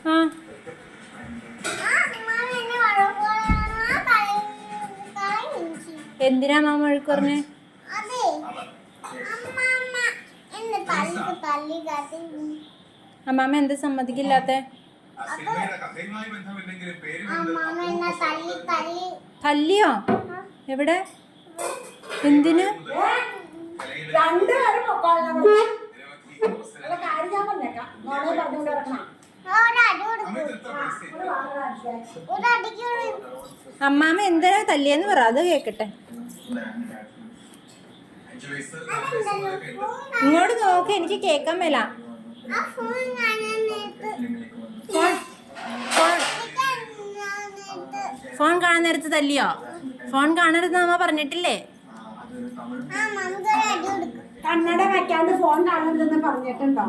ആ എന്തിനാ മാമ വഴക്ക് പറഞ്ഞേ? അമ്മാമ്മ എന്ത് സമ്മതിക്കില്ലാത്ത? തല്ലിയോ? എവിടെ? എന്തിന്? അമ്മാമ്മ എന്തിനാ തല്ലിയെന്ന് പറ, അത് കേക്കട്ടെ. ഇങ്ങോട്ട് നോക്ക്, എനിക്ക് കേക്കാൻ മേല. ഫോൺ കാണാൻ നേരത്ത് തല്ലിയോ? ഫോൺ കാണരുതെന്ന് അമ്മ പറഞ്ഞിട്ടില്ലേ? കണ്ണട വെക്കാണ്ട് ഫോൺ കാണരുതെന്ന് പറഞ്ഞിട്ടുണ്ടോ?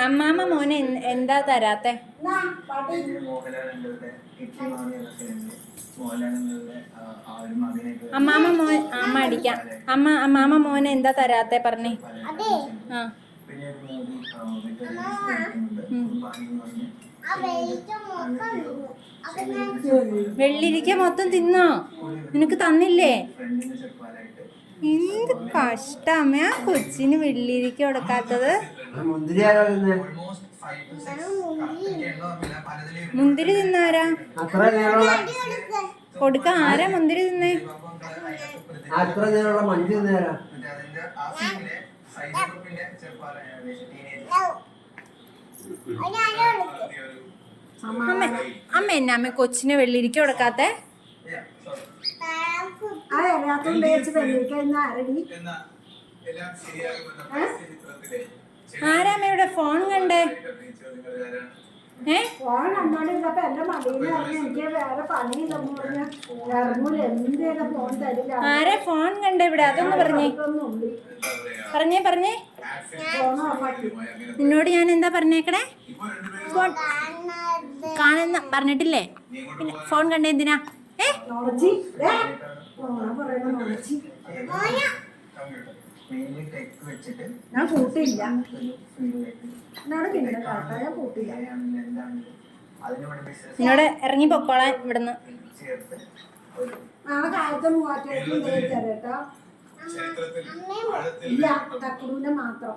അമ്മാമ്മ മോനെ എന്താ തരാത്തെ? അമ്മാമ്മ മോൻ അമ്മ അടിക്കാം. അമ്മാമ്മ മോനെ എന്താ തരാത്തെ പറഞ്ഞേ? ആ വെള്ളിരിക്ക മൊത്തം തിന്നോ? നിനക്ക് തന്നില്ലേ? എന്ത് കഷ്ടമേ ആ കൊച്ചിന് വെള്ളിരിക്ക കൊടുക്കാത്തത്. മുന്തിരി തിന്നാരാ? കൊടുക്ക. ആരാ മുന്തിരി തിന്നേ? അമ്മ എന്നാ അമ്മ കൊച്ചിന് വെള്ളിരിക്ക കൊടുക്കാത്തെ? ആരാമ്മയുടെ ഫോൺ കണ്ടേ? ഫോൺ കണ്ടോണ്ടിരുന്നപ്പോ എന്റെ മടിയിൽ എനിക്ക് വേറെ പണിയില്ലെന്ന് പറഞ്ഞ ഫോൺ തരില്ല. ആരാ ഫോൺ കണ്ടേ ഇവിടെ? അതൊന്ന് പറഞ്ഞേ പറഞ്ഞേ. നിന്നോട് ഞാൻ എന്താ പറഞ്ഞേക്കണേ? ഫോൺ കാണുന്ന പറഞ്ഞിട്ടില്ലേ? പിന്നെ ഫോൺ കണ്ടേ എന്തിനാ? ഞാൻ കൂട്ടില്ല. ഞാൻ കൂട്ടില്ല. നിന്നോട് ഇറങ്ങി പൊക്കോളാൻ ഇവിടുന്ന്. നാളെ കാലത്ത് 3000 കേട്ടോ. ഇല്ല, തക്കുടൂനെ മാത്രം.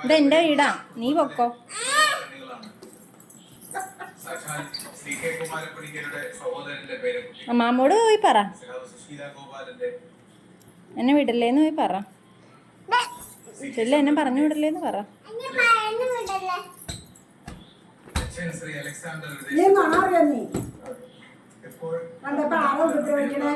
ഇതെന്റെ വീടാ, നീ പൊക്കോ. അമ്മാമ്മോട് പോയി പറ, എന്നെ വിടല്ലേന്ന് പോയി പറ. ഇല്ല, എന്നെ പറഞ്ഞു വിടല്ലേന്ന് പറ. നീ മാറിയ നീ കണ്ടപ്പോ ആരോ ഉപദ്രവിക്കണേ.